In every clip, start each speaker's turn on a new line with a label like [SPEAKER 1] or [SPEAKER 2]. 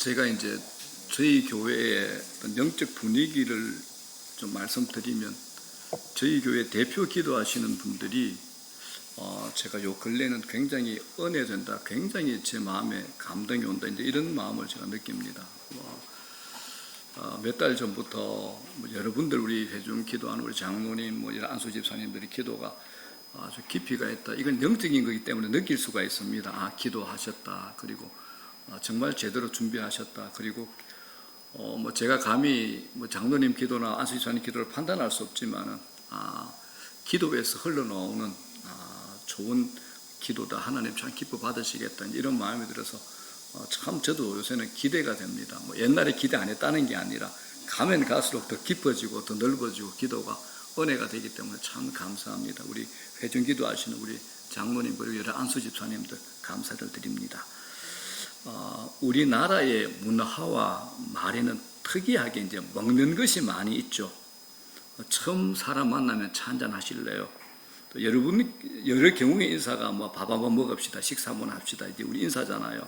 [SPEAKER 1] 제가 이제 저희 교회의 어떤 영적 분위기를 좀 말씀드리면, 저희 교회 대표 기도하시는 분들이 제가 요 근래는 굉장히 은혜된다, 굉장히 제 마음에 감동이 온다, 이제 이런 마음을 제가 느낍니다. 몇 달 전부터 여러분들, 우리 회중 기도하는 우리 장로님, 이런 안수 집사님들이 기도가 아주 깊이가 있다, 이건 영적인 거기 때문에 느낄 수가 있습니다. 아, 기도하셨다, 그리고 정말 제대로 준비하셨다, 그리고 제가 감히 장로님 기도나 안수 집사님 기도를 판단할 수 없지만은 기도에서 흘러나오는 좋은 기도다, 하나님 참 기뻐 받으시겠다, 이런 마음이 들어서 참 저도 요새는 기대가 됩니다. 옛날에 기대 안 했다는 게 아니라 가면 갈수록 더 깊어지고 더 넓어지고 기도가 은혜가 되기 때문에 참 감사합니다. 우리 회중 기도하시는 우리 장로님, 그리고 여러 안수 집사님들 감사를 드립니다. 우리나라의 문화와 말에는 특이하게 이제 먹는 것이 많이 있죠. 처음 사람 만나면 차 한잔 하실래요? 또 여러분 여러 경우의 인사가 밥 한번 먹읍시다, 식사 한번 합시다, 이제 우리 인사잖아요.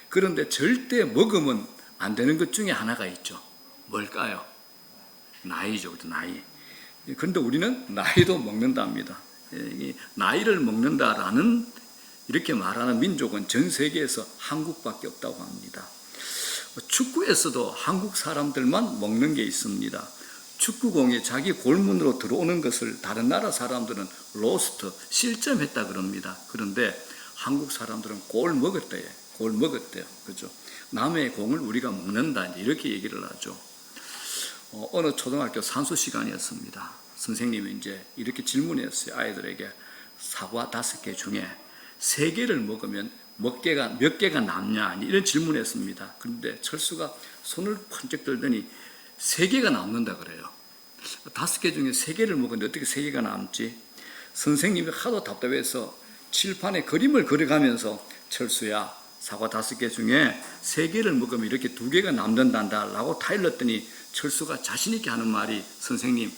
[SPEAKER 1] 그런데 절대 먹으면 안 되는 것 중에 하나가 있죠. 뭘까요? 나이죠, 나이. 그런데 우리는 나이도 먹는답니다. 나이를 먹는다라는 이렇게 말하는 민족은 전 세계에서 한국밖에 없다고 합니다. 축구에서도 한국 사람들만 먹는 게 있습니다. 축구공이 자기 골문으로 들어오는 것을 다른 나라 사람들은 로스트, 실점했다 그럽니다. 그런데 한국 사람들은 골 먹었대요. 그죠? 남의 공을 우리가 먹는다, 이렇게 얘기를 하죠. 어느 초등학교 산수 시간이었습니다. 선생님이 이제 이렇게 질문했어요. 아이들에게 사과 5개 중에 3개를 먹으면 몇 개가 남냐, 이런 질문을 했습니다. 그런데 철수가 손을 번쩍 들더니 3개가 남는다 그래요. 5개 중에 3개를 먹었는데 어떻게 3개가 남지? 선생님이 하도 답답해서 칠판에 그림을 그려가면서 철수야, 사과 5개 중에 3개를 먹으면 이렇게 2개가 남는단다 라고 타일렀더니 철수가 자신있게 하는 말이, 선생님,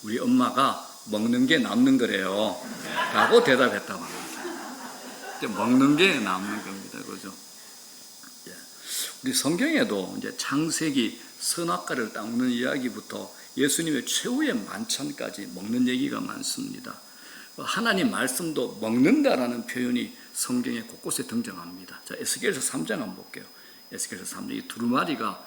[SPEAKER 1] 우리 엄마가 먹는 게 남는 거래요 라고 대답했다고 합니다. 먹는 게 남는 겁니다. 그죠? 우리 성경에도 이제 창세기 선악과를 따먹는 이야기부터 예수님의 최후의 만찬까지 먹는 얘기가 많습니다. 하나님 말씀도 먹는다라는 표현이 성경에 곳곳에 등장합니다. 자, 에스겔서 3장 한번 볼게요. 에스겔서 3장, 이 두루마리가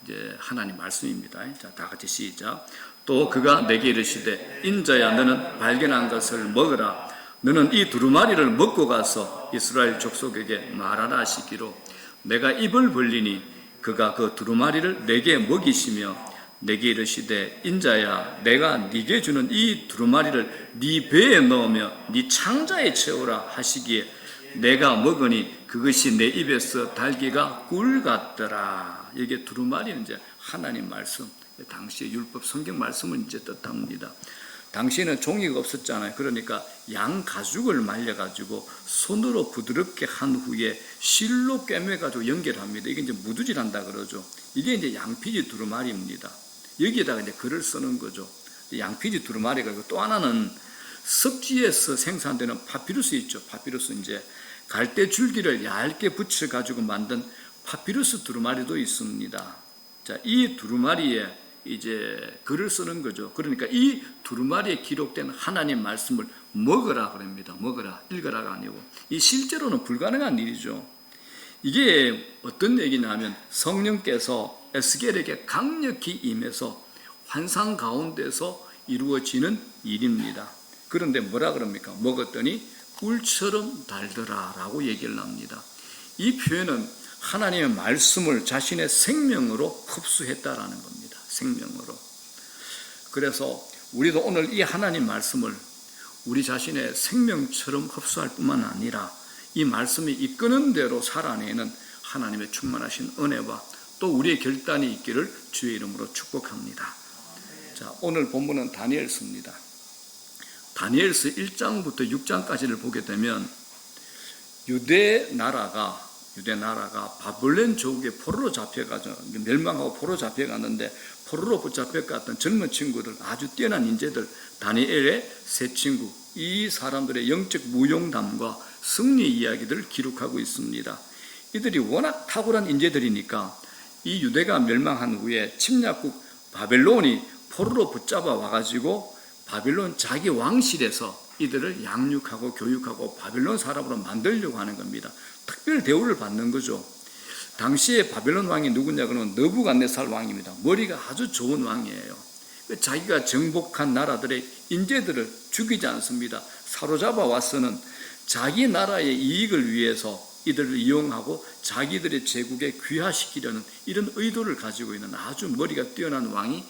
[SPEAKER 1] 이제 하나님 말씀입니다. 자, 다 같이 시작. 또 그가 내게 이르시되, 인자야, 너는 발견한 것을 먹으라. 너는 이 두루마리를 먹고 가서 이스라엘 족속에게 말하라 하시기로, 내가 입을 벌리니 그가 그 두루마리를 내게 먹이시며 내게 이르시되, 인자야, 내가 네게 주는 이 두루마리를 네 배에 넣으며 네 창자에 채우라 하시기에 내가 먹으니 그것이 내 입에서 달기가 꿀 같더라. 이게 두루마리는 이제 하나님 말씀, 당시의 율법 성경 말씀을 이제 뜻합니다. 당시에는 종이가 없었잖아요. 그러니까 양 가죽을 말려가지고 손으로 부드럽게 한 후에 실로 꿰매가지고 연결합니다. 이게 이제 무두질한다 그러죠. 이게 이제 양피지 두루마리입니다. 여기에다가 이제 글을 쓰는 거죠. 양피지 두루마리가. 또 하나는 섭지에서 생산되는 파피루스 있죠. 파피루스, 이제 갈대 줄기를 얇게 붙여가지고 만든 파피루스 두루마리도 있습니다. 자, 이 두루마리에 이제 글을 쓰는 거죠. 그러니까 이 두루마리에 기록된 하나님 말씀을 먹으라 그럽니다. 먹으라, 읽으라가 아니고. 이 실제로는 불가능한 일이죠. 이게 어떤 얘기냐면, 성령께서 에스겔에게 강력히 임해서 환상 가운데서 이루어지는 일입니다. 그런데 뭐라 그럽니까? 먹었더니 꿀처럼 달더라 라고 얘기를 합니다. 이 표현은 하나님의 말씀을 자신의 생명으로 흡수했다라는 겁니다. 생명으로. 그래서 우리도 오늘 이 하나님 말씀을 우리 자신의 생명처럼 흡수할 뿐만 아니라 이 말씀이 이끄는 대로 살아내는 하나님의 충만하신 은혜와 또 우리의 결단이 있기를 주의 이름으로 축복합니다. 자, 오늘 본문은 다니엘서입니다. 다니엘서 1장부터 6장까지를 보게 되면 유대 나라가 바벨론 제국의 포로로 잡혀가죠. 멸망하고 포로로 잡혀갔는데, 포로로 붙잡혀갔던 젊은 친구들, 아주 뛰어난 인재들, 다니엘의 세 친구, 이 사람들의 영적 무용담과 승리 이야기들을 기록하고 있습니다. 이들이 워낙 탁월한 인재들이니까 이 유대가 멸망한 후에 침략국 바벨론이 포로로 붙잡아 와가지고 바벨론 자기 왕실에서 이들을 양육하고 교육하고 바벨론 사람으로 만들려고 하는 겁니다. 특별 대우를 받는 거죠. 당시에 바벨론 왕이 누구냐 그러면 느부갓네살 왕입니다. 머리가 아주 좋은 왕이에요. 자기가 정복한 나라들의 인재들을 죽이지 않습니다. 사로잡아 와서는 자기 나라의 이익을 위해서 이들을 이용하고 자기들의 제국에 귀화시키려는 이런 의도를 가지고 있는 아주 머리가 뛰어난 왕이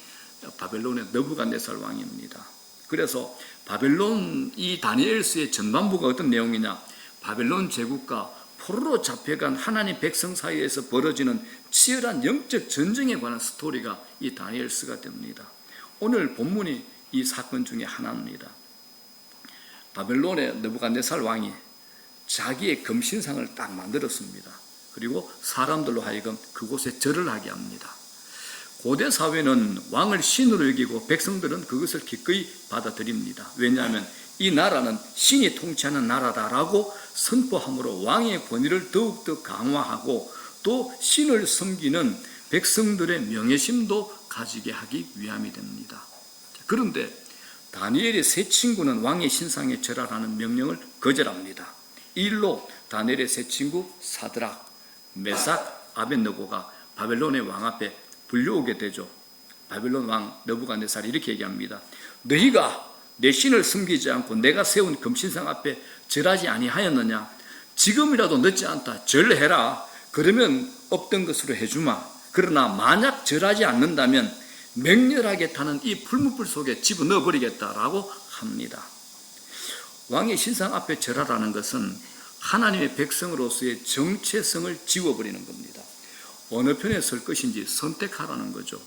[SPEAKER 1] 바벨론의 느부갓네살 왕입니다. 그래서 바벨론 이 다니엘서의 전반부가 어떤 내용이냐, 바벨론 제국과 포로로 잡혀간 하나님 백성 사이에서 벌어지는 치열한 영적 전쟁에 관한 스토리가 이 다니엘서가 됩니다. 오늘 본문이 이 사건 중에 하나입니다. 바벨론의 느부갓네살 왕이 자기의 금신상을 딱 만들었습니다. 그리고 사람들로 하여금 그곳에 절을 하게 합니다. 고대 사회는 왕을 신으로 여기고 백성들은 그것을 기꺼이 받아들입니다. 왜냐하면 이 나라는 신이 통치하는 나라다라고 선포함으로 왕의 권위를 더욱더 강화하고 또 신을 섬기는 백성들의 명예심도 가지게 하기 위함이 됩니다. 그런데 다니엘의 세 친구는 왕의 신상에 절하라는 명령을 거절합니다. 이 일로 다니엘의 세 친구 사드락, 메삭, 아벳느고가 바벨론의 왕 앞에 불려오게 되죠. 바벨론 왕 느부갓네살이 이렇게 얘기합니다. 너희가 내 신을 섬기지 않고 내가 세운 금신상 앞에 절하지 아니하였느냐? 지금이라도 늦지 않다. 절해라. 그러면 없던 것으로 해주마. 그러나 만약 절하지 않는다면 맹렬하게 타는 이 풀무불 속에 집어넣어 버리겠다라고 합니다. 왕의 신상 앞에 절하라는 것은 하나님의 백성으로서의 정체성을 지워버리는 겁니다. 어느 편에 설 것인지 선택하라는 거죠.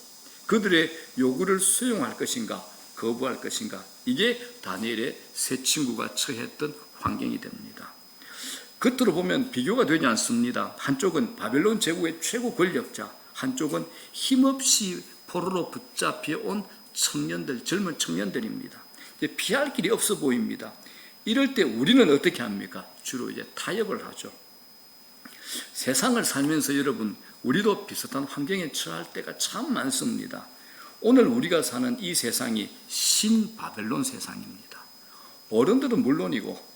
[SPEAKER 1] 그들의 요구를 수용할 것인가 거부할 것인가, 이게 다니엘의 세 친구가 처했던 환경이 됩니다. 겉으로 보면 비교가 되지 않습니다. 한쪽은 바벨론 제국의 최고 권력자, 한쪽은 힘없이 포로로 붙잡혀 온 청년들, 젊은 청년들입니다. 피할 길이 없어 보입니다. 이럴 때 우리는 어떻게 합니까? 주로 이제 타협을 하죠. 세상을 살면서 여러분, 우리도 비슷한 환경에 처할 때가 참 많습니다. 오늘 우리가 사는 이 세상이 신바벨론 세상입니다. 어른들은 물론이고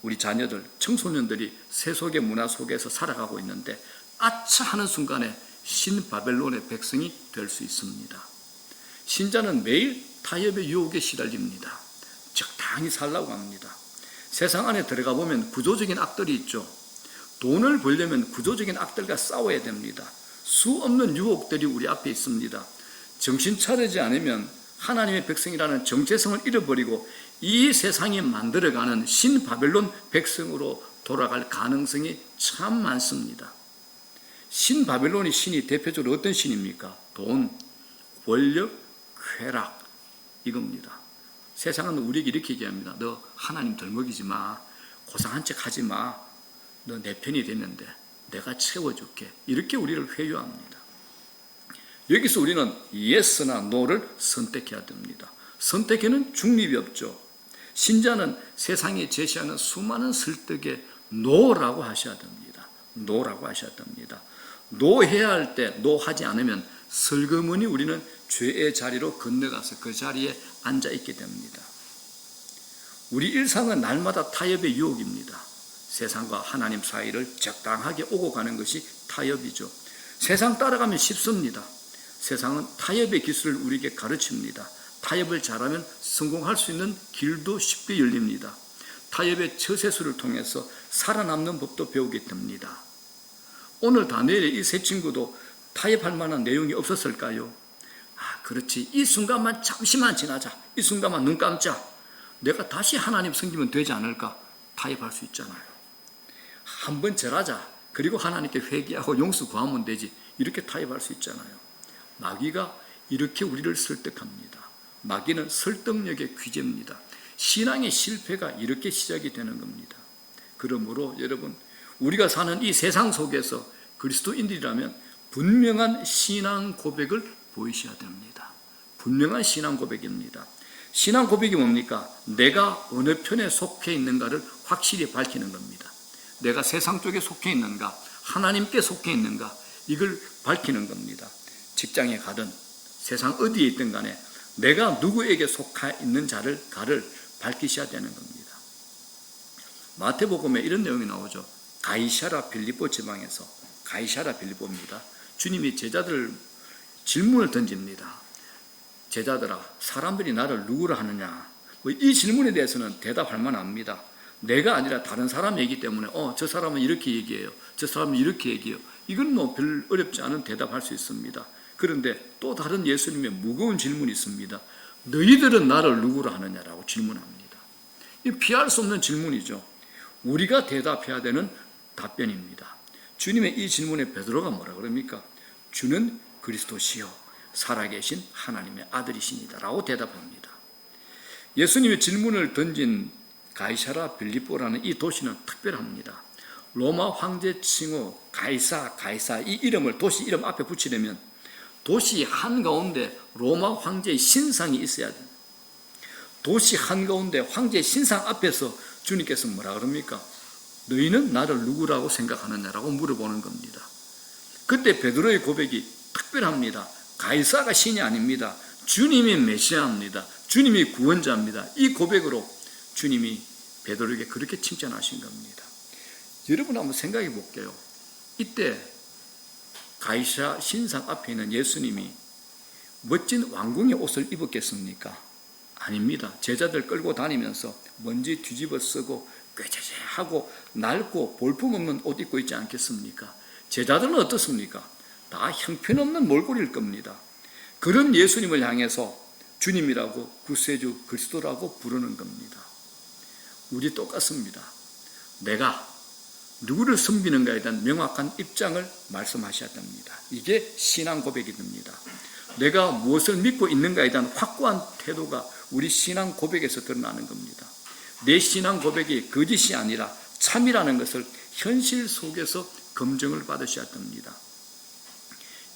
[SPEAKER 1] 우리 자녀들, 청소년들이 세속의 문화 속에서 살아가고 있는데 아차 하는 순간에 신바벨론의 백성이 될 수 있습니다. 신자는 매일 타협의 유혹에 시달립니다. 적당히 살라고 합니다. 세상 안에 들어가 보면 구조적인 악들이 있죠. 돈을 벌려면 구조적인 악들과 싸워야 됩니다. 수 없는 유혹들이 우리 앞에 있습니다. 정신 차리지 않으면 하나님의 백성이라는 정체성을 잃어버리고 이 세상이 만들어가는 신바벨론 백성으로 돌아갈 가능성이 참 많습니다. 신바벨론의 신이 대표적으로 어떤 신입니까? 돈, 권력, 쾌락, 이겁니다. 세상은 우리에게 이렇게 얘기합니다. 너 하나님 덜먹이지 마. 고상한 척 하지 마. 너 내 편이 됐는데 내가 채워줄게. 이렇게 우리를 회유합니다. 여기서 우리는 예스나 노를 선택해야 됩니다. 선택에는 중립이 없죠. 신자는 세상이 제시하는 수많은 설득에 노라고 하셔야 됩니다. 노라고 하셔야 됩니다. 노해야 할 때 노하지 않으면 슬그머니 우리는 죄의 자리로 건너가서 그 자리에 앉아 있게 됩니다. 우리 일상은 날마다 타협의 유혹입니다. 세상과 하나님 사이를 적당하게 오고 가는 것이 타협이죠. 세상 따라가면 쉽습니다. 세상은 타협의 기술을 우리에게 가르칩니다. 타협을 잘하면 성공할 수 있는 길도 쉽게 열립니다. 타협의 처세술을 통해서 살아남는 법도 배우게 됩니다. 오늘 다니엘의 이 세 친구도 타협할 만한 내용이 없었을까요? 그렇지. 이 순간만 잠시만 지나자. 이 순간만 눈 감자. 내가 다시 하나님 섬기면 되지 않을까? 타협할 수 있잖아요. 한번 절하자. 그리고 하나님께 회개하고 용서 구하면 되지. 이렇게 타협할 수 있잖아요. 마귀가 이렇게 우리를 설득합니다. 마귀는 설득력의 귀재입니다. 신앙의 실패가 이렇게 시작이 되는 겁니다. 그러므로 여러분, 우리가 사는 이 세상 속에서 그리스도인들이라면 분명한 신앙 고백을 보이셔야 됩니다. 분명한 신앙 고백입니다. 신앙 고백이 뭡니까? 내가 어느 편에 속해 있는가를 확실히 밝히는 겁니다. 내가 세상 쪽에 속해 있는가? 하나님께 속해 있는가? 이걸 밝히는 겁니다. 직장에 가든 세상 어디에 있든 간에 내가 누구에게 속하 있는 자를 밝히셔야 되는 겁니다. 마태복음에 이런 내용이 나오죠. 가이사랴 빌립보 지방에서, 가이사랴 빌립보입니다. 주님이 제자들 질문을 던집니다. 제자들아, 사람들이 나를 누구라 하느냐? 이 질문에 대해서는 대답할 만합니다. 내가 아니라 다른 사람이기 때문에 저 사람은 이렇게 얘기해요, 저 사람은 이렇게 얘기해요. 이건 뭐 별 어렵지 않은 대답할 수 있습니다. 그런데 또 다른 예수님의 무거운 질문이 있습니다. 너희들은 나를 누구라 하느냐라고 질문합니다. 이 피할 수 없는 질문이죠. 우리가 대답해야 되는 답변입니다. 주님의 이 질문에 베드로가 뭐라 그럽니까? 주는 그리스도시요 살아계신 하나님의 아들이십니다 라고 대답합니다. 예수님의 질문을 던진 가이사랴 빌립보라는 이 도시는 특별합니다. 로마 황제 칭호 가이사 이 이름을 도시 이름 앞에 붙이려면 도시 한가운데 로마 황제의 신상이 있어야 됩니다. 도시 한가운데 황제의 신상 앞에서 주님께서 뭐라 그럽니까? 너희는 나를 누구라고 생각하느냐라고 물어보는 겁니다. 그때 베드로의 고백이 특별합니다. 가이사가 신이 아닙니다. 주님이 메시아입니다. 주님이 구원자입니다. 이 고백으로 주님이 베드로에게 그렇게 칭찬하신 겁니다. 여러분 한번 생각해 볼게요. 이때 가이사 신상 앞에 있는 예수님이 멋진 왕궁의 옷을 입었겠습니까? 아닙니다. 제자들 끌고 다니면서 먼지 뒤집어 쓰고 꾀죄죄하고 낡고 볼품없는 옷 입고 있지 않겠습니까? 제자들은 어떻습니까? 다 형편없는 몰골일 겁니다. 그런 예수님을 향해서 주님이라고 구세주 그리스도라고 부르는 겁니다. 우리 똑같습니다. 내가 누구를 섬기는가에 대한 명확한 입장을 말씀하셔야 됩니다. 이게 신앙 고백이 됩니다. 내가 무엇을 믿고 있는가에 대한 확고한 태도가 우리 신앙 고백에서 드러나는 겁니다. 내 신앙 고백이 거짓이 아니라 참이라는 것을 현실 속에서 검증을 받으셔야 됩니다.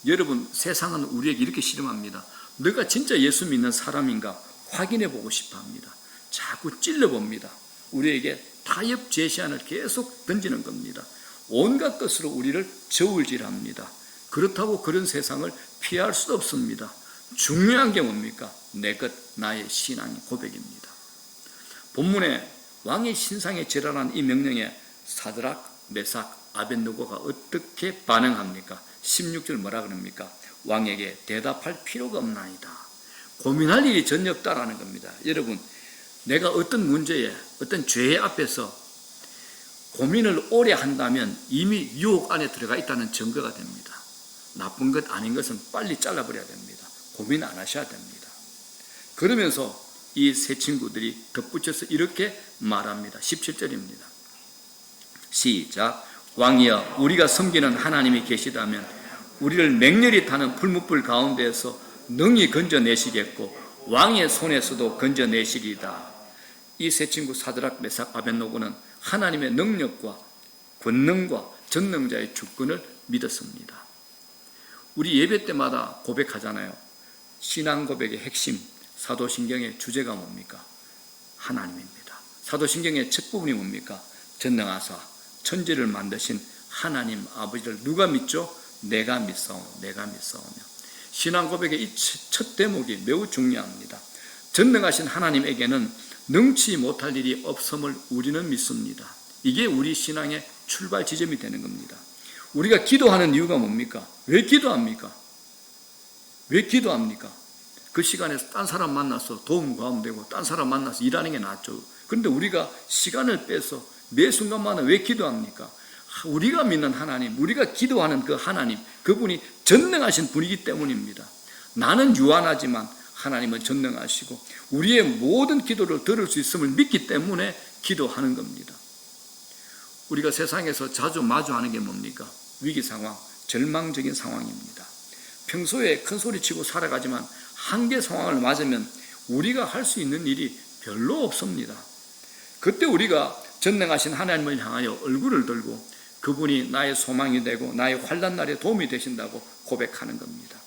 [SPEAKER 1] 여러분, 세상은 우리에게 이렇게 실험합니다. 너가 진짜 예수 믿는 사람인가 확인해 보고 싶어 합니다. 자꾸 찔러봅니다. 우리에게 타협 제시안을 계속 던지는 겁니다. 온갖 것으로 우리를 저울질합니다. 그렇다고 그런 세상을 피할 수 없습니다. 중요한 게 뭡니까? 내 것, 나의 신앙의 고백입니다. 본문에 왕의 신상에 절하는 이 명령에 사드락, 메삭, 아벳느고가 어떻게 반응합니까? 16절 뭐라 그럽니까? 왕에게 대답할 필요가 없나이다. 고민할 일이 전혀 없다라는 겁니다. 여러분, 내가 어떤 문제에, 어떤 죄 앞에서 고민을 오래 한다면 이미 유혹 안에 들어가 있다는 증거가 됩니다. 나쁜 것 아닌 것은 빨리 잘라버려야 됩니다. 고민 안 하셔야 됩니다. 그러면서 이 세 친구들이 덧붙여서 이렇게 말합니다. 17절입니다. 시작. 왕이여, 우리가 섬기는 하나님이 계시다면 우리를 맹렬히 타는 풀무불 가운데에서 능히 건져내시겠고 왕의 손에서도 건져내시리이다. 이 세 친구 사드락, 메삭, 아벳느고는 하나님의 능력과 권능과 전능자의 주권을 믿었습니다. 우리 예배 때마다 고백하잖아요. 신앙 고백의 핵심, 사도신경의 주제가 뭡니까? 하나님입니다. 사도신경의 첫 부분이 뭡니까? 전능하사 천지를 만드신 하나님 아버지를 누가 믿죠? 내가 믿사오며, 내가 믿사오며. 신앙 고백의 이 첫 대목이 매우 중요합니다. 전능하신 하나님에게는 능치 못할 일이 없음을 우리는 믿습니다. 이게 우리 신앙의 출발 지점이 되는 겁니다. 우리가 기도하는 이유가 뭡니까? 왜 기도합니까? 왜 기도합니까? 그 시간에 딴 사람 만나서 도움 구하면 되고 딴 사람 만나서 일하는 게 낫죠. 그런데 우리가 시간을 빼서 매 순간마다 왜 기도합니까? 우리가 믿는 하나님, 우리가 기도하는 그 하나님, 그분이 전능하신 분이기 때문입니다. 나는 유한하지만 하나님은 전능하시고 우리의 모든 기도를 들을 수 있음을 믿기 때문에 기도하는 겁니다. 우리가 세상에서 자주 마주하는 게 뭡니까? 위기 상황, 절망적인 상황입니다. 평소에 큰 소리치고 살아가지만 한계 상황을 맞으면 우리가 할 수 있는 일이 별로 없습니다. 그때 우리가 전능하신 하나님을 향하여 얼굴을 들고 그분이 나의 소망이 되고 나의 환난 날에 도움이 되신다고 고백하는 겁니다.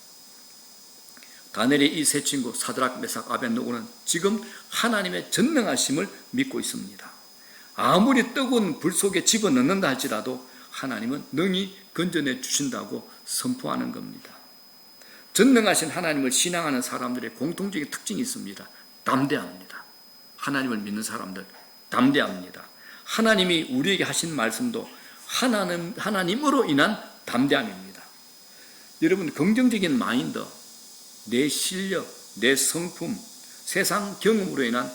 [SPEAKER 1] 다니엘의 이 세 친구 사드락, 메삭, 아벳느고는 지금 하나님의 전능하심을 믿고 있습니다. 아무리 뜨거운 불 속에 집어넣는다 할지라도 하나님은 능히 건져내 주신다고 선포하는 겁니다. 전능하신 하나님을 신앙하는 사람들의 공통적인 특징이 있습니다. 담대합니다. 하나님을 믿는 사람들 담대합니다. 하나님이 우리에게 하신 말씀도 하나님으로 인한 담대함입니다. 여러분, 긍정적인 마인드, 내 실력, 내 성품, 세상 경험으로 인한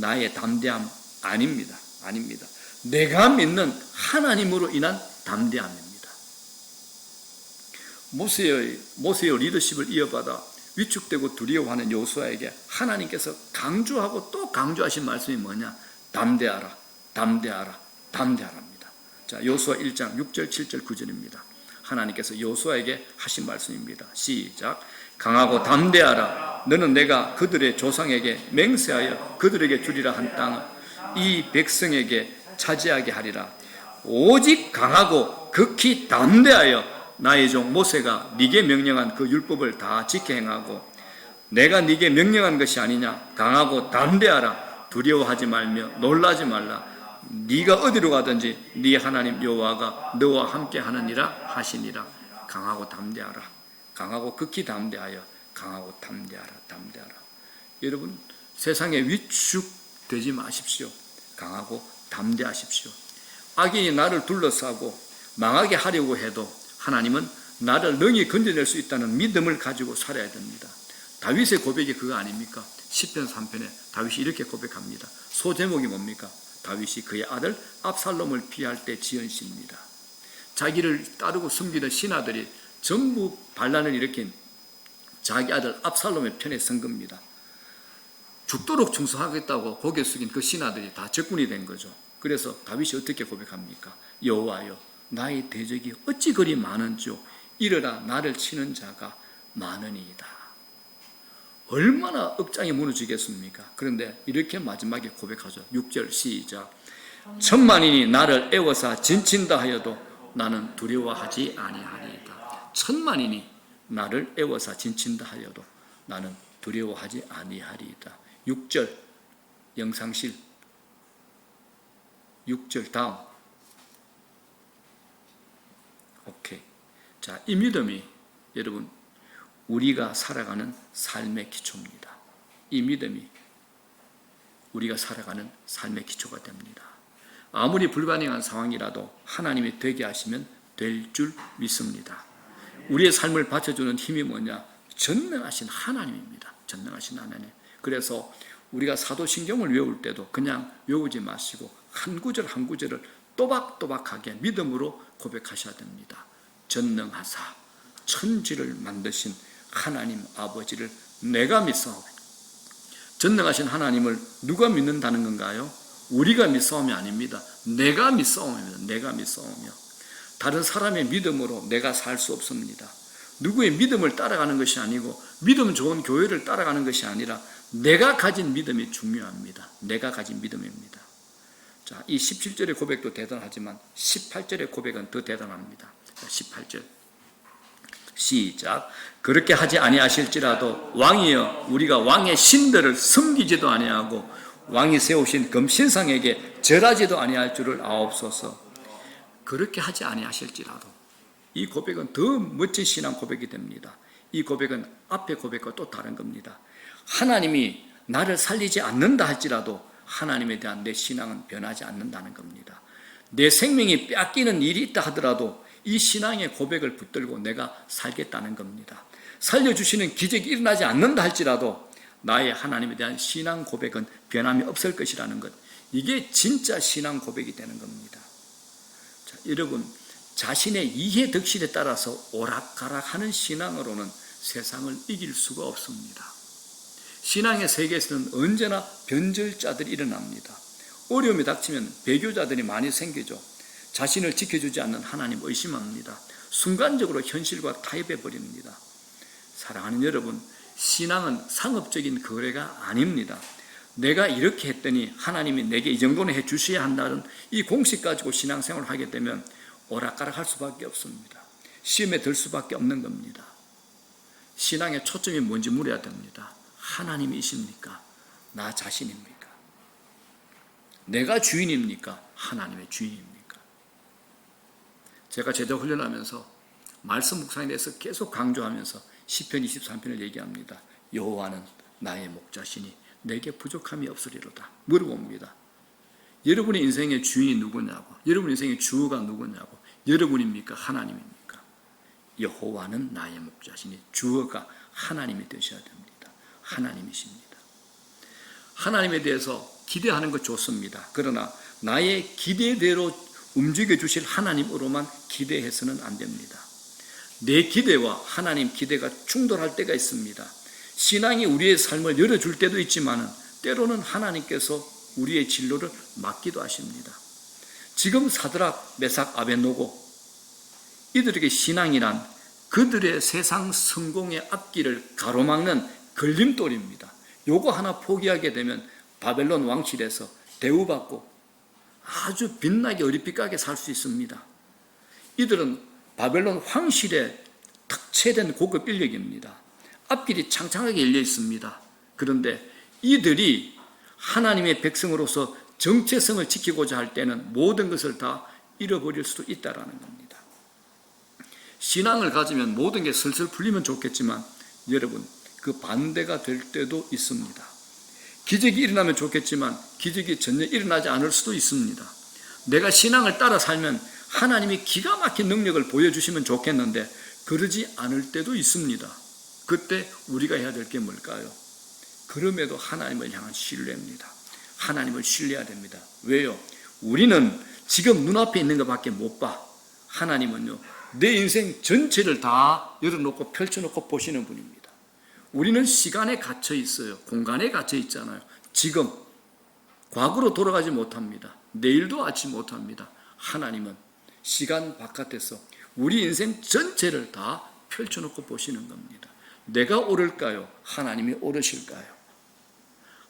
[SPEAKER 1] 나의 담대함 아닙니다. 아닙니다. 내가 믿는 하나님으로 인한 담대함입니다. 모세의 리더십을 이어받아 위축되고 두려워하는 여호수아에게 하나님께서 강조하고 또 강조하신 말씀이 뭐냐? 담대하라, 담대하라, 담대하랍니다. 자, 여호수아 1장 6절, 7절, 9절입니다. 하나님께서 여호수아에게 하신 말씀입니다. 시작. 강하고 담대하라. 너는 내가 그들의 조상에게 맹세하여 그들에게 주리라 한 땅을 이 백성에게 차지하게 하리라. 오직 강하고 극히 담대하여 나의 종 모세가 네게 명령한 그 율법을 다 지켜 행하고 내가 네게 명령한 것이 아니냐. 강하고 담대하라. 두려워하지 말며 놀라지 말라. 네가 어디로 가든지 네 하나님 여호와가 너와 함께 하느니라 하시니라. 강하고 담대하라. 강하고 극히 담대하여 강하고 담대하라. 담대하라. 여러분, 세상에 위축되지 마십시오. 강하고 담대하십시오. 악인이 나를 둘러싸고 망하게 하려고 해도 하나님은 나를 능히 건져낼 수 있다는 믿음을 가지고 살아야 됩니다. 다윗의 고백이 그거 아닙니까? 시편 3편에 다윗이 이렇게 고백합니다. 소제목이 뭡니까? 다윗이 그의 아들 압살롬을 피할 때 지은 시입니다. 자기를 따르고 숨기던 신하들이 전부 반란을 일으킨 자기 아들 압살롬의 편에 선 겁니다. 죽도록 충성하겠다고 고개 숙인 그 신하들이 다 적군이 된 거죠. 그래서 다윗이 어떻게 고백합니까? 여호와여, 나의 대적이 어찌 그리 많은지요. 이르라 나를 치는 자가 많으니이다. 얼마나 억장이 무너지겠습니까? 그런데 이렇게 마지막에 고백하죠. 6절 시작. 천만인이 나를 애워싸 진친다 하여도 나는 두려워하지 아니하리이다. 천만인이 나를 애워싸 진친다 하여도 나는 두려워하지 아니하리이다. 6절 영상실 6절 다음. 오케이. 자, 이 믿음이 여러분 우리가 살아가는 삶의 기초입니다. 이 믿음이 우리가 살아가는 삶의 기초가 됩니다. 아무리 불가능한 상황이라도 하나님이 되게 하시면 될 줄 믿습니다. 우리의 삶을 받쳐주는 힘이 뭐냐? 전능하신 하나님입니다. 전능하신 하나님. 그래서 우리가 사도신경을 외울 때도 그냥 외우지 마시고 한 구절 한 구절을 또박또박하게 믿음으로 고백하셔야 됩니다. 전능하사 천지를 만드신 하나님 아버지를 내가 믿사오며. 전능하신 하나님을 누가 믿는다는 건가요? 우리가 믿사오며 아닙니다. 내가 믿사오며. 내가 믿사오며. 다른 사람의 믿음으로 내가 살 수 없습니다. 누구의 믿음을 따라가는 것이 아니고 믿음 좋은 교회를 따라가는 것이 아니라 내가 가진 믿음이 중요합니다. 내가 가진 믿음입니다. 자, 이 17절의 고백도 대단하지만 18절의 고백은 더 대단합니다. 18절 시작. 그렇게 하지 아니하실지라도 왕이여 우리가 왕의 신들을 섬기지도 아니하고 왕이 세우신 금신상에게 절하지도 아니할 줄을 아옵소서. 그렇게 하지 아니하실지라도. 이 고백은 더 멋진 신앙 고백이 됩니다. 이 고백은 앞의 고백과 또 다른 겁니다. 하나님이 나를 살리지 않는다 할지라도 하나님에 대한 내 신앙은 변하지 않는다는 겁니다. 내 생명이 뺏기는 일이 있다 하더라도 이 신앙의 고백을 붙들고 내가 살겠다는 겁니다. 살려주시는 기적이 일어나지 않는다 할지라도 나의 하나님에 대한 신앙 고백은 변함이 없을 것이라는 것. 이게 진짜 신앙 고백이 되는 겁니다. 자, 여러분, 자신의 이해 덕실에 따라서 오락가락하는 신앙으로는 세상을 이길 수가 없습니다. 신앙의 세계에서는 언제나 변절자들이 일어납니다. 어려움이 닥치면 배교자들이 많이 생기죠. 자신을 지켜주지 않는 하나님 의심합니다. 순간적으로 현실과 타협해 버립니다. 사랑하는 여러분, 신앙은 상업적인 거래가 아닙니다. 내가 이렇게 했더니 하나님이 내게 이 정도는 해주셔야 한다는 이 공식 가지고 신앙생활을 하게 되면 오락가락 할 수밖에 없습니다. 시험에 들 수밖에 없는 겁니다. 신앙의 초점이 뭔지 물어야 됩니다. 하나님이십니까? 나 자신입니까? 내가 주인입니까? 하나님의 주인입니까? 제가 제자 훈련하면서 말씀 묵상에 대해서 계속 강조하면서 시편 23편을 얘기합니다. 여호와는 나의 목자시니 내게 부족함이 없으리로다. 물어봅니다. 여러분의 인생의 주인이 누구냐고, 여러분의 인생의 주어가 누구냐고, 여러분입니까? 하나님입니까? 여호와는 나의 목자시니 주어가 하나님이 되셔야 됩니다. 하나님이십니다. 하나님에 대해서 기대하는 것 좋습니다. 그러나 나의 기대대로 움직여 주실 하나님으로만 기대해서는 안 됩니다. 내 기대와 하나님 기대가 충돌할 때가 있습니다. 신앙이 우리의 삶을 열어줄 때도 있지만 때로는 하나님께서 우리의 진로를 막기도 하십니다. 지금 사드락, 메삭, 아벳노고 이들에게 신앙이란 그들의 세상 성공의 앞길을 가로막는 걸림돌입니다. 요거 하나 포기하게 되면 바벨론 왕실에서 대우받고 아주 빛나게 어리빛하게 살 수 있습니다. 이들은 바벨론 황실의 특채된 고급 인력입니다. 앞길이 창창하게 열려 있습니다. 그런데 이들이 하나님의 백성으로서 정체성을 지키고자 할 때는 모든 것을 다 잃어버릴 수도 있다는 겁니다. 신앙을 가지면 모든 게 슬슬 풀리면 좋겠지만 여러분, 그 반대가 될 때도 있습니다. 기적이 일어나면 좋겠지만 기적이 전혀 일어나지 않을 수도 있습니다. 내가 신앙을 따라 살면 하나님이 기가 막힌 능력을 보여주시면 좋겠는데 그러지 않을 때도 있습니다. 그때 우리가 해야 될 게 뭘까요? 그럼에도 하나님을 향한 신뢰입니다. 하나님을 신뢰해야 됩니다. 왜요? 우리는 지금 눈앞에 있는 것밖에 못 봐. 하나님은요, 내 인생 전체를 다 열어놓고 펼쳐놓고 보시는 분입니다. 우리는 시간에 갇혀 있어요. 공간에 갇혀 있잖아요. 지금 과거로 돌아가지 못합니다. 내일도 알지 못합니다. 하나님은 시간 바깥에서 우리 인생 전체를 다 펼쳐놓고 보시는 겁니다. 내가 옳을까요? 하나님이 옳으실까요?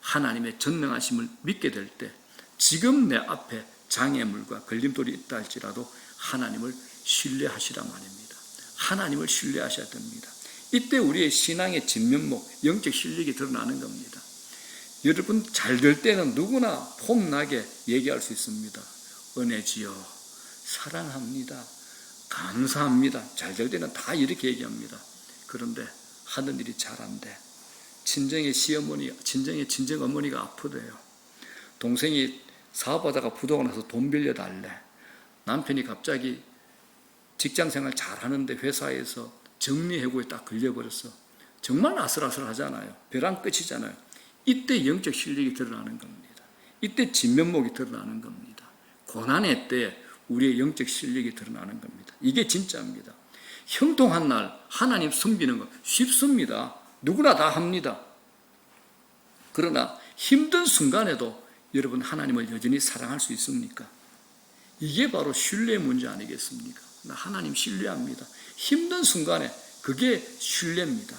[SPEAKER 1] 하나님의 전능하심을 믿게 될 때 지금 내 앞에 장애물과 걸림돌이 있다 할지라도 하나님을 신뢰하시라 말입니다. 하나님을 신뢰하셔야 됩니다. 이때 우리의 신앙의 진면목, 영적 실력이 드러나는 겁니다. 여러분, 잘 될 때는 누구나 폼나게 얘기할 수 있습니다. 은혜지요, 사랑합니다, 감사합니다. 잘 될 때는 다 이렇게 얘기합니다. 그런데 하는 일이 잘 안 돼. 친정의 시어머니, 친정 어머니가 아프대요. 동생이 사업하다가 부도가 나서 돈 빌려달래. 남편이 갑자기 직장생활 잘하는데 회사에서 정리해고에 딱 걸려버렸어. 정말 아슬아슬하잖아요. 벼랑 끝이잖아요. 이때 영적 실력이 드러나는 겁니다. 이때 진면목이 드러나는 겁니다. 고난의 때에 우리의 영적 실력이 드러나는 겁니다. 이게 진짜입니다. 형통한 날 하나님 섬기는 거 쉽습니다. 누구나 다 합니다. 그러나 힘든 순간에도 여러분, 하나님을 여전히 사랑할 수 있습니까? 이게 바로 신뢰의 문제 아니겠습니까? 나 하나님 신뢰합니다. 힘든 순간에 그게 신뢰입니다.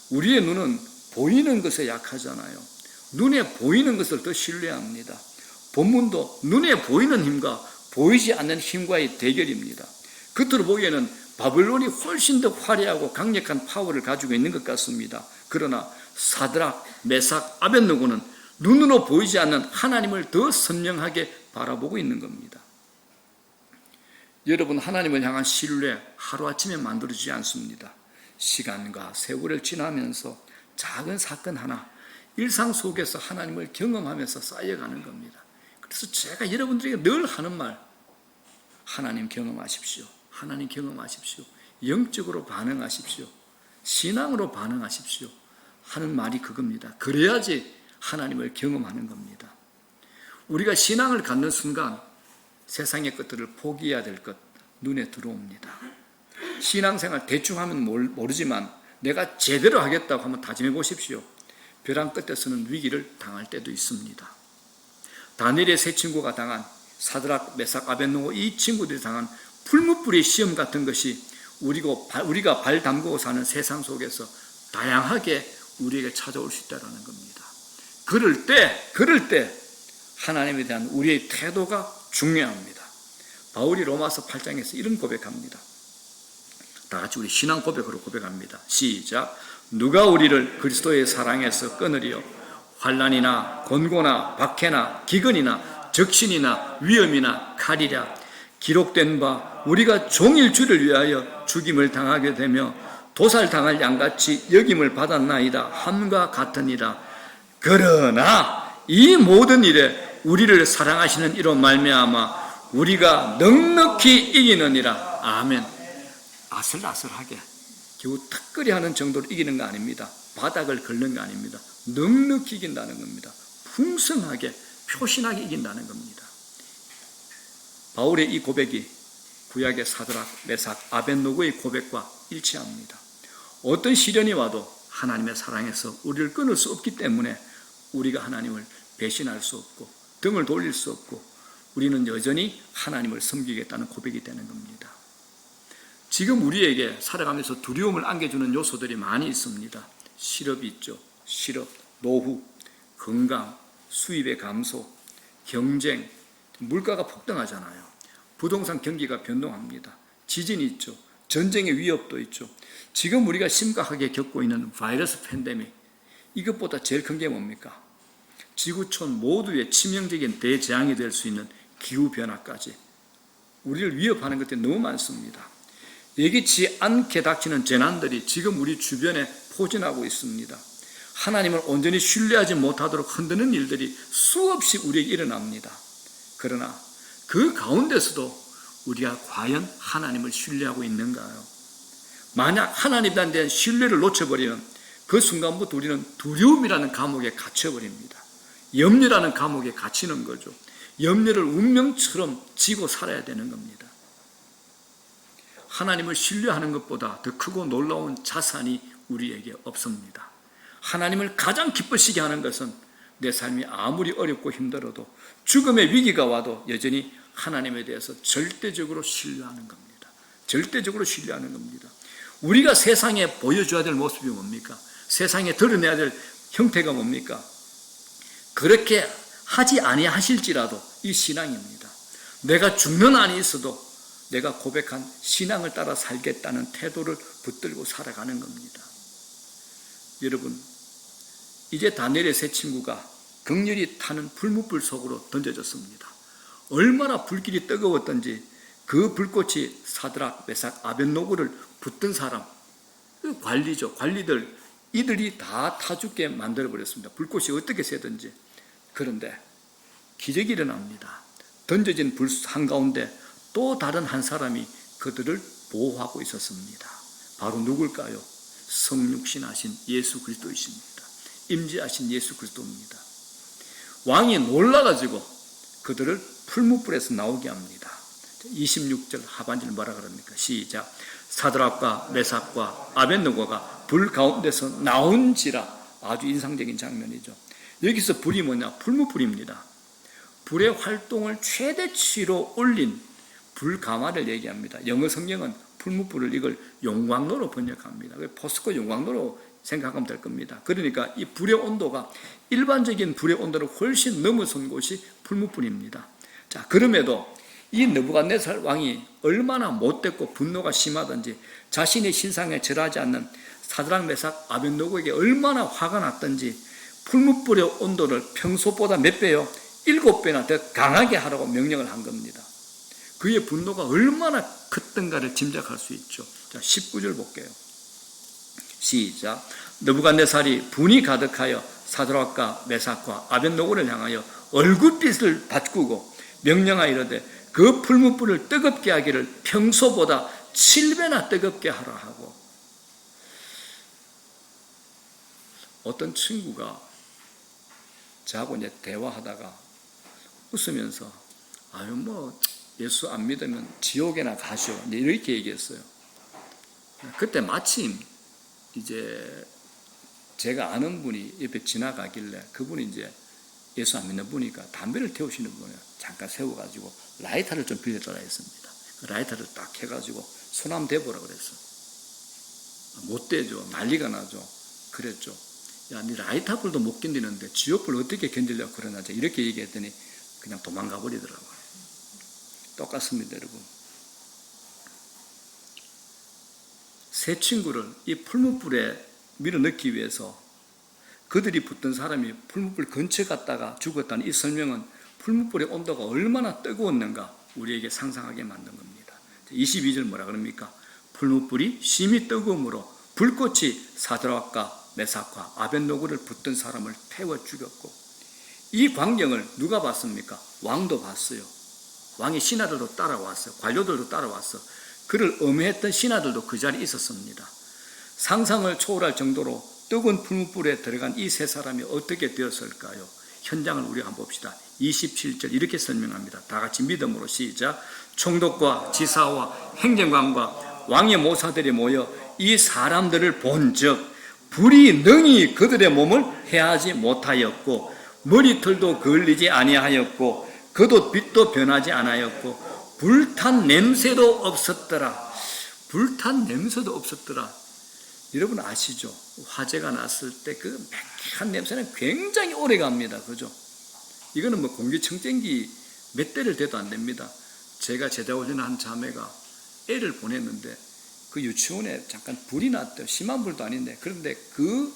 [SPEAKER 1] 우리의 눈은 보이는 것에 약하잖아요. 눈에 보이는 것을 더 신뢰합니다. 본문도 눈에 보이는 힘과 보이지 않는 힘과의 대결입니다. 겉으로 보기에는 바벨론이 훨씬 더 화려하고 강력한 파워를 가지고 있는 것 같습니다. 그러나 사드락, 메삭, 아벳느고는 눈으로 보이지 않는 하나님을 더 선명하게 바라보고 있는 겁니다. 여러분, 하나님을 향한 신뢰 하루아침에 만들어지지 않습니다. 시간과 세월을 지나면서 작은 사건 하나, 일상 속에서 하나님을 경험하면서 쌓여가는 겁니다. 그래서 제가 여러분들에게 늘 하는 말, 하나님 경험하십시오. 하나님 경험하십시오. 영적으로 반응하십시오. 신앙으로 반응하십시오. 하는 말이 그겁니다. 그래야지 하나님을 경험하는 겁니다. 우리가 신앙을 갖는 순간 세상의 것들을 포기해야 될 것 눈에 들어옵니다. 신앙생활 대충 하면 모르지만 내가 제대로 하겠다고 한번 다짐해 보십시오. 벼랑 끝에서는 위기를 당할 때도 있습니다. 다니엘의 세 친구가 당한 사드락, 메삭, 아벳느고 이 친구들이 당한 풀무불의 시험 같은 것이 우리가 발 담그고 사는 세상 속에서 다양하게 우리에게 찾아올 수 있다는 겁니다. 그럴 때 하나님에 대한 우리의 태도가 중요합니다. 바울이 로마서 8장에서 이런 고백합니다. 다 같이 우리 신앙 고백으로 고백합니다. 시작. 누가 우리를 그리스도의 사랑에서 끊으리요? 환난이나 곤고나 박해나 기근이나 적신이나 위험이나 칼이랴. 기록된 바 우리가 종일 주를 위하여 죽임을 당하게 되며 도살당할 양같이 여김을 받았나이다 함과 같으니라. 그러나 이 모든 일에 우리를 사랑하시는 이로 말미암아 우리가 넉넉히 이기느니라. 아멘. 아슬아슬하게 겨우 턱걸이 하는 정도로 이기는 거 아닙니다. 바닥을 긁는 거 아닙니다. 넉넉히 이긴다는 겁니다. 풍성하게 표신하게 이긴다는 겁니다. 바울의 이 고백이 구약의 사드락, 메삭, 아벳노고의 고백과 일치합니다. 어떤 시련이 와도 하나님의 사랑에서 우리를 끊을 수 없기 때문에 우리가 하나님을 배신할 수 없고 등을 돌릴 수 없고 우리는 여전히 하나님을 섬기겠다는 고백이 되는 겁니다. 지금 우리에게 살아가면서 두려움을 안겨주는 요소들이 많이 있습니다. 실업이 있죠. 실업, 노후, 건강, 수입의 감소, 경쟁, 물가가 폭등하잖아요. 부동산 경기가 변동합니다. 지진이 있죠. 전쟁의 위협도 있죠. 지금 우리가 심각하게 겪고 있는 바이러스 팬데믹, 이것보다 제일 큰 게 뭡니까? 지구촌 모두의 치명적인 대재앙이 될 수 있는 기후변화까지 우리를 위협하는 것들이 너무 많습니다. 예기치 않게 닥치는 재난들이 지금 우리 주변에 포진하고 있습니다. 하나님을 온전히 신뢰하지 못하도록 흔드는 일들이 수없이 우리에게 일어납니다. 그러나 그 가운데서도 우리가 과연 하나님을 신뢰하고 있는가요? 만약 하나님에 대한 신뢰를 놓쳐버리면 그 순간부터 우리는 두려움이라는 감옥에 갇혀버립니다. 염려라는 감옥에 갇히는 거죠. 염려를 운명처럼 지고 살아야 되는 겁니다. 하나님을 신뢰하는 것보다 더 크고 놀라운 자산이 우리에게 없습니다. 하나님을 가장 기쁘시게 하는 것은 내 삶이 아무리 어렵고 힘들어도 죽음의 위기가 와도 여전히 하나님에 대해서 절대적으로 신뢰하는 겁니다. 절대적으로 신뢰하는 겁니다. 우리가 세상에 보여줘야 될 모습이 뭡니까? 세상에 드러내야 될 형태가 뭡니까? 그렇게 하지 아니하실지라도 이 신앙입니다. 내가 죽는 한이 있어도 내가 고백한 신앙을 따라 살겠다는 태도를 붙들고 살아가는 겁니다. 여러분, 이제 다니엘의 세 친구가 극렬히 타는 불뭇불 속으로 던져졌습니다. 얼마나 불길이 뜨거웠던지 그 불꽃이 사드락, 메삭, 아벳노고를 붙든 사람, 그 관리죠. 관리들, 이들이 다 타 죽게 만들어버렸습니다. 불꽃이 어떻게 새든지. 그런데 기적이 일어납니다. 던져진 불 한가운데 또 다른 한 사람이 그들을 보호하고 있었습니다. 바로 누굴까요? 성육신하신 예수 그리스도이십니다. 임재하신 예수 그리스도입니다. 왕이 놀라가지고 그들을 풀무불에서 나오게 합니다. 26절 하반절 뭐라 그럽니까? 시작. 사드락과 메삭과 아벳노고가 불 가운데서 나온지라. 아주 인상적인 장면이죠. 여기서 불이 뭐냐? 풀무불입니다. 불의 활동을 최대치로 올린 불가마를 얘기합니다. 영어 성경은 풀무불을 이걸 용광로로 번역합니다. 포스코 용광로로 생각하면 될 겁니다. 그러니까 이 불의 온도가 일반적인 불의 온도를 훨씬 넘어선 곳이 풀무불입니다. 자, 그럼에도 이 느부갓네살 왕이 얼마나 못됐고 분노가 심하든지 자신의 신상에 절하지 않는 사드락, 메삭, 아벳노고에게 얼마나 화가 났든지 풀무불의 온도를 평소보다 몇 배요? 7배나 더 강하게 하라고 명령을 한 겁니다. 그의 분노가 얼마나 컸던가를 짐작할 수 있죠. 자, 19절 볼게요. 시작. 느부갓네살이 분이 가득하여 사드락과 메삭과 아벳노고를 향하여 얼굴빛을 바꾸고 명령하이르되 그 풀무불을 뜨겁게 하기를 평소보다 7배나 뜨겁게 하라 하고. 어떤 친구가 저하고 이제 대화하다가 웃으면서 아유 뭐 예수 안 믿으면 지옥에나 가시오 이렇게 얘기했어요. 그때 마침 이제 제가 아는 분이 옆에 지나가길래 그분이 이제 예수 안 믿는 분이니까 담배를 태우시는 분을 잠깐 세워가지고 라이터를 좀 빌려달라 했습니다. 라이터를 딱 해가지고 손 한번 대보라 그랬어. 못 대죠. 난리가 나죠. 그랬죠. 야, 네 라이터 불도 못 견디는데 지옥불 어떻게 견디려고 그러나 이렇게 얘기했더니 그냥 도망가 버리더라고요. 똑같습니다, 여러분. 세 친구를 이 풀무불에 밀어넣기 위해서 그들이 붙던 사람이 풀무불 근처에 갔다가 죽었다는 이 설명은 풀무불의 온도가 얼마나 뜨거웠는가 우리에게 상상하게 만든 겁니다. 22절 뭐라 그럽니까? 풀무불이 심히 뜨거움으로 불꽃이 사드락과 메삭과 아벳노고를 붙든 사람을 태워 죽였고, 이 광경을 누가 봤습니까? 왕도 봤어요. 왕의 신하들도 따라왔어요. 관료들도 따라왔어. 그를 엄해했던 신하들도 그 자리에 있었습니다. 상상을 초월할 정도로 뜨거운 풀무불에 들어간 이 세 사람이 어떻게 되었을까요? 현장을 우리가 한번 봅시다. 27절 이렇게 설명합니다. 다 같이 믿음으로 시작. 총독과 지사와 행정관과 왕의 모사들이 모여 이 사람들을 본즉 불이 능히 그들의 몸을 해하지 못하였고 머리털도 걸리지 아니하였고 겉옷빛도 변하지 않았고 불탄 냄새도 없었더라. 불탄 냄새도 없었더라. 여러분 아시죠? 화재가 났을 때 그 매캐한 냄새는 굉장히 오래 갑니다. 그죠? 이거는 뭐 공기청정기 몇 대를 대도 안 됩니다. 제가 제자 오전에 한 자매가 애를 보냈는데 그 유치원에 잠깐 불이 났대요. 심한 불도 아닌데. 그런데 그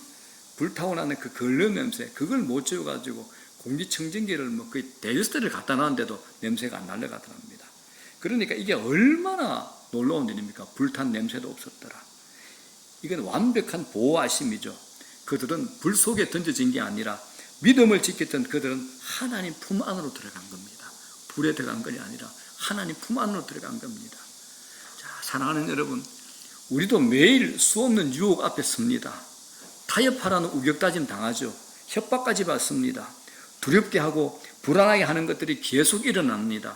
[SPEAKER 1] 불타고 나는 그 걸른 냄새, 그걸 못 지워가지고 공기청정기를 뭐 거의 대여섯 대를 갖다 놨는데도 냄새가 안 날아가더랍니다. 그러니까 이게 얼마나 놀라운 일입니까? 불탄 냄새도 없었더라. 이건 완벽한 보호하심이죠. 그들은 불 속에 던져진 게 아니라 믿음을 지켰던 그들은 하나님 품 안으로 들어간 겁니다. 불에 들어간 것이 아니라 하나님 품 안으로 들어간 겁니다. 자, 사랑하는 여러분, 우리도 매일 수없는 유혹 앞에 섭니다. 타협하라는 우격다짐 당하죠. 협박까지 받습니다. 두렵게 하고 불안하게 하는 것들이 계속 일어납니다.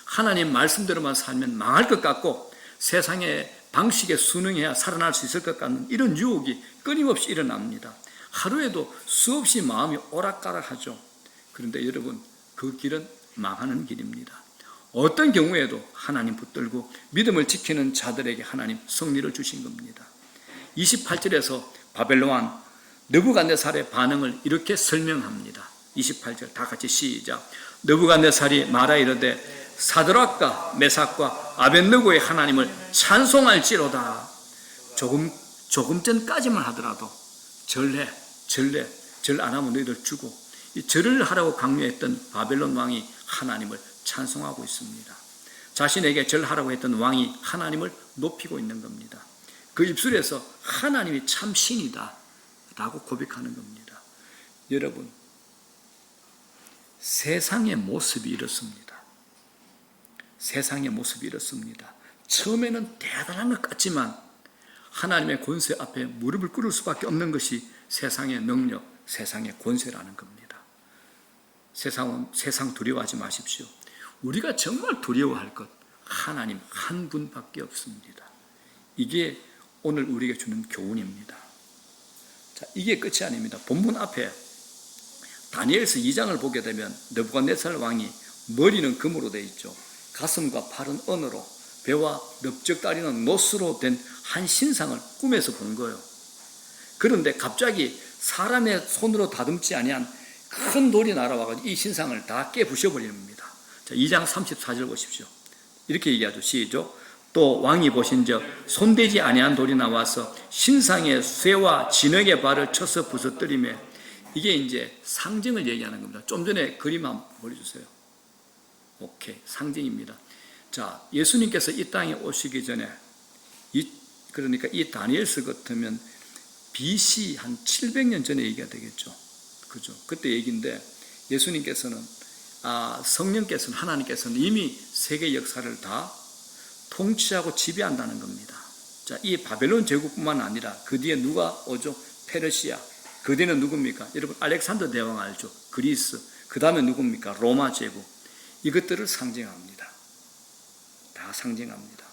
[SPEAKER 1] 하나님 말씀대로만 살면 망할 것 같고 세상의 방식에 순응해야 살아날 수 있을 것 같은 이런 유혹이 끊임없이 일어납니다. 하루에도 수없이 마음이 오락가락하죠. 그런데 여러분, 그 길은 망하는 길입니다. 어떤 경우에도 하나님 붙들고 믿음을 지키는 자들에게 하나님 승리를 주신 겁니다. 28절에서 바벨론 왕 느부갓네살의 반응을 이렇게 설명합니다. 28절 다 같이 시작. 느부갓네살이 말하 이르되 사드락과 메삭과 아벳느고의 하나님을 찬송할지로다. 조금 전까지만 하더라도 절해, 절 안 하면 너희들 죽어. 이 절을 하라고 강요했던 바벨론 왕이 하나님을 찬송하고 있습니다. 자신에게 절하라고 했던 왕이 하나님을 높이고 있는 겁니다. 그 입술에서 하나님이 참 신이다 라고 고백하는 겁니다. 여러분, 세상의 모습이 이렇습니다. 세상의 모습이 이렇습니다. 처음에는 대단한 것 같지만 하나님의 권세 앞에 무릎을 꿇을 수밖에 없는 것이 세상의 능력, 세상의 권세라는 겁니다. 세상 두려워하지 마십시오. 우리가 정말 두려워할 것 하나님 한 분밖에 없습니다. 이게 오늘 우리에게 주는 교훈입니다. 자, 이게 끝이 아닙니다. 본문 앞에 다니엘서 2장을 보게 되면 느부갓네살 왕이 머리는 금으로 되어 있죠. 가슴과 팔은 은으로, 배와 넓적다리는 노스로 된 한 신상을 꿈에서 본 거예요. 그런데 갑자기 사람의 손으로 다듬지 아니한 큰 돌이 날아와가지고 이 신상을 다 깨부셔버리는 겁니다. 자, 2장 34절 보십시오. 이렇게 얘기하죠. 시작. 또 왕이 보신즉 손대지 아니한 돌이 나와서 신상의 쇠와 진흙의 발을 쳐서 부서뜨리며, 이게 이제 상징을 얘기하는 겁니다. 좀 전에 그림 한번 보여주세요. 오케이, 상징입니다. 자, 예수님께서 이 땅에 오시기 전에 그러니까 이 다니엘서 같으면 BC 한 700년 전에 얘기가 되겠죠. 그죠? 그때 얘기인데 예수님께서는 성령께서는 하나님께서는 이미 세계 역사를 다 통치하고 지배한다는 겁니다. 자, 이 바벨론 제국뿐만 아니라 그 뒤에 누가 오죠? 페르시아. 그 뒤는 누굽니까? 여러분 알렉산더 대왕 알죠? 그리스. 그 다음에 누굽니까? 로마 제국. 이것들을 상징합니다. 다 상징합니다.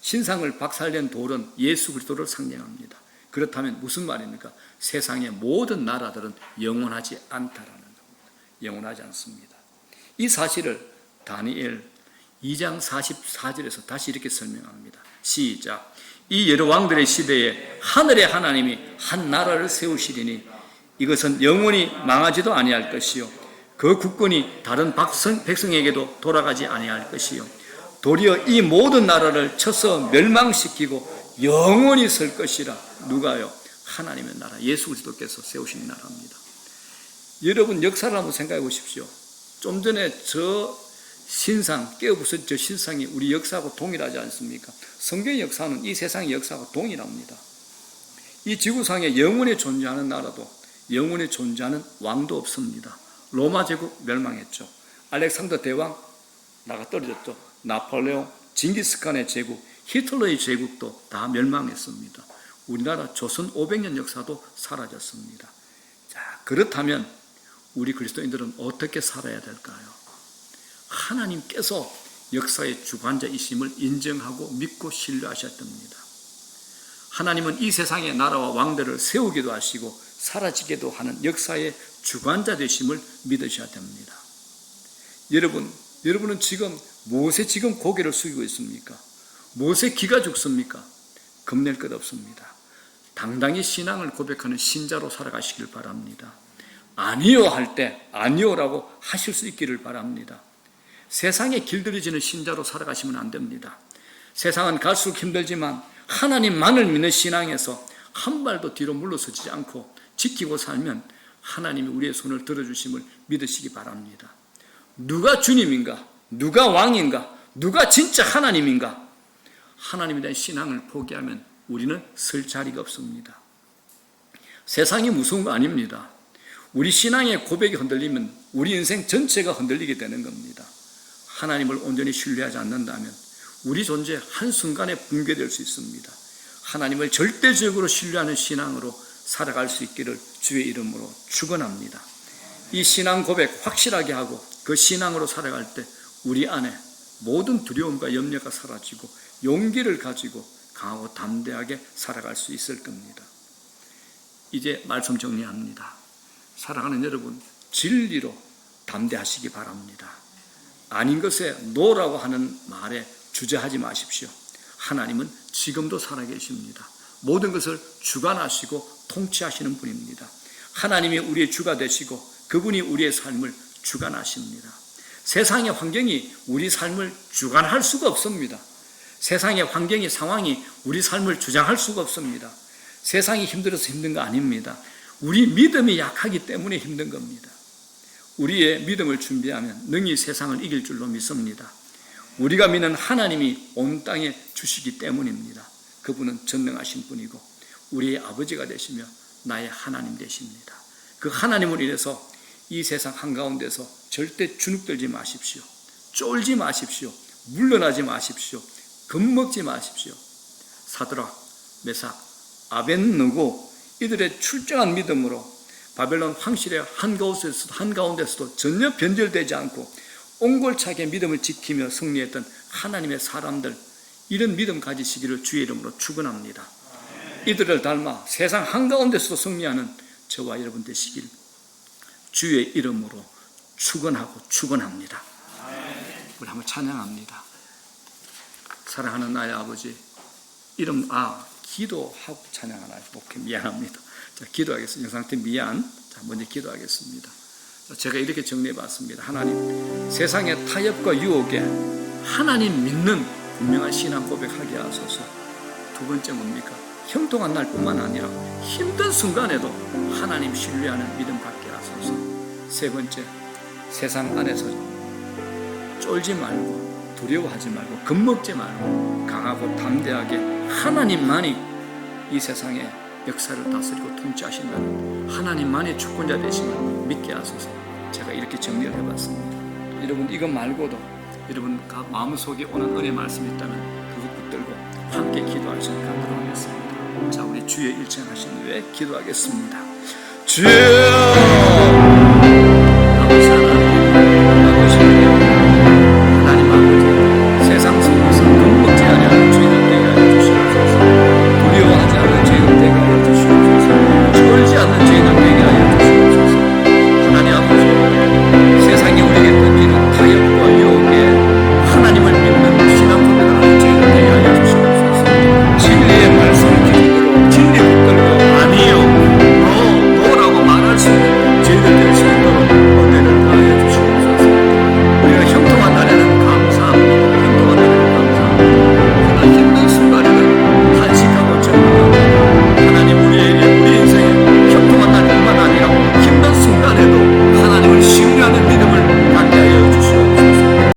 [SPEAKER 1] 신상을 박살낸 돌은 예수 그리스도를 상징합니다. 그렇다면 무슨 말입니까? 세상의 모든 나라들은 영원하지 않다라는 겁니다. 영원하지 않습니다. 이 사실을 다니엘 2장 44절에서 다시 이렇게 설명합니다. 시작. 이 여러 왕들의 시대에 하늘의 하나님이 한 나라를 세우시리니 이것은 영원히 망하지도 아니할 것이요 그 국권이 다른 백성에게도 돌아가지 아니할 것이요 도리어 이 모든 나라를 쳐서 멸망시키고 영원히 설 것이라. 누가요? 하나님의 나라, 예수 그리스도께서 세우신 나라입니다. 여러분 역사를 한번 생각해 보십시오. 좀 전에 저 신상, 깨어부서진 저 신상이 우리 역사하고 동일하지 않습니까? 성경의 역사는 이 세상의 역사하고 동일합니다. 이 지구상에 영원히 존재하는 나라도 영원히 존재하는 왕도 없습니다. 로마 제국 멸망했죠. 알렉산더 대왕 나가 떨어졌죠. 나폴레옹, 징기스칸의 제국, 히틀러의 제국도 다 멸망했습니다. 우리나라 조선 500년 역사도 사라졌습니다. 자, 그렇다면 우리 그리스도인들은 어떻게 살아야 될까요? 하나님께서 역사의 주관자이심을 인정하고 믿고 신뢰하셔야 됩니다. 하나님은 이 세상의 나라와 왕들을 세우기도 하시고 사라지기도 하는 역사의 주관자 되심을 믿으셔야 됩니다. 여러분은 지금 무엇에 지금 고개를 숙이고 있습니까? 무엇에 기가 죽습니까? 겁낼 것 없습니다. 당당히 신앙을 고백하는 신자로 살아가시길 바랍니다. 아니요 할 때 아니요라고 하실 수 있기를 바랍니다. 세상에 길들여지는 신자로 살아가시면 안 됩니다. 세상은 갈수록 힘들지만 하나님만을 믿는 신앙에서 한 발도 뒤로 물러서지 않고 지키고 살면 하나님이 우리의 손을 들어주심을 믿으시기 바랍니다. 누가 주님인가? 누가 왕인가? 누가 진짜 하나님인가? 하나님에 대한 신앙을 포기하면 우리는 설 자리가 없습니다. 세상이 무서운 거 아닙니다. 우리 신앙의 고백이 흔들리면 우리 인생 전체가 흔들리게 되는 겁니다. 하나님을 온전히 신뢰하지 않는다면 우리 존재 한순간에 붕괴될 수 있습니다. 하나님을 절대적으로 신뢰하는 신앙으로 살아갈 수 있기를 주의 이름으로 축원합니다. 이 신앙 고백 확실하게 하고 그 신앙으로 살아갈 때 우리 안에 모든 두려움과 염려가 사라지고 용기를 가지고 강하고 담대하게 살아갈 수 있을 겁니다. 이제 말씀 정리합니다. 사랑하는 여러분, 진리로 담대하시기 바랍니다. 아닌 것에 노라고 하는 말에 주저하지 마십시오. 하나님은 지금도 살아계십니다. 모든 것을 주관하시고 통치하시는 분입니다. 하나님이 우리의 주가 되시고 그분이 우리의 삶을 주관하십니다. 세상의 환경이 우리 삶을 주관할 수가 없습니다. 세상의 환경이 상황이 우리 삶을 주장할 수가 없습니다. 세상이 힘들어서 힘든 거 아닙니다. 우리 믿음이 약하기 때문에 힘든 겁니다. 우리의 믿음을 준비하면 능히 세상을 이길 줄로 믿습니다. 우리가 믿는 하나님이 온 땅에 주시기 때문입니다. 그분은 전능하신 분이고 우리의 아버지가 되시며 나의 하나님 되십니다. 그 하나님을 인해서 이 세상 한가운데서 절대 주눅들지 마십시오. 쫄지 마십시오. 물러나지 마십시오. 겁먹지 마십시오. 사드락, 메삭, 아벳느고 이들의 출중한 믿음으로 바벨론 황실의 한가운데서도 전혀 변절되지 않고 옹골차게 믿음을 지키며 승리했던 하나님의 사람들, 이런 믿음 가지시기를 주의 이름으로 축원합니다. 이들을 닮아 세상 한가운데서도 승리하는 저와 여러분 되시길 주의 이름으로 축원하고 축원합니다. 우리 한번 찬양합니다. 사랑하는 나의 아버지, 기도하고 찬양하나요? 오케이, 미안합니다. 자, 기도하겠습니다. 영상팀 미안. 자, 먼저 기도하겠습니다. 제가 이렇게 정리해봤습니다. 하나님, 세상의 타협과 유혹에 하나님 믿는 분명한 신앙 고백하게 하소서. 두 번째 뭡니까? 형통한 날뿐만 아니라 힘든 순간에도 하나님 신뢰하는 믿음 갖게 하소서. 세 번째, 세상 안에서 쫄지 말고 두려워하지 말고 겁먹지 말고 강하고 담대하게 하나님만이 이 세상의 역사를 다스리고 통치하신다는 하나님만의 주권자 되심을 믿게 하소서. 제가 이렇게 정리를 해봤습니다. 여러분, 이것 말고도 여러분 마음속에 오는 은혜 말씀이 있다면 그것 붙들고 함께 기도할 수 있게 하겠습니다. 자, 우리 주의 일체하신 후에 기도하겠습니다. 주여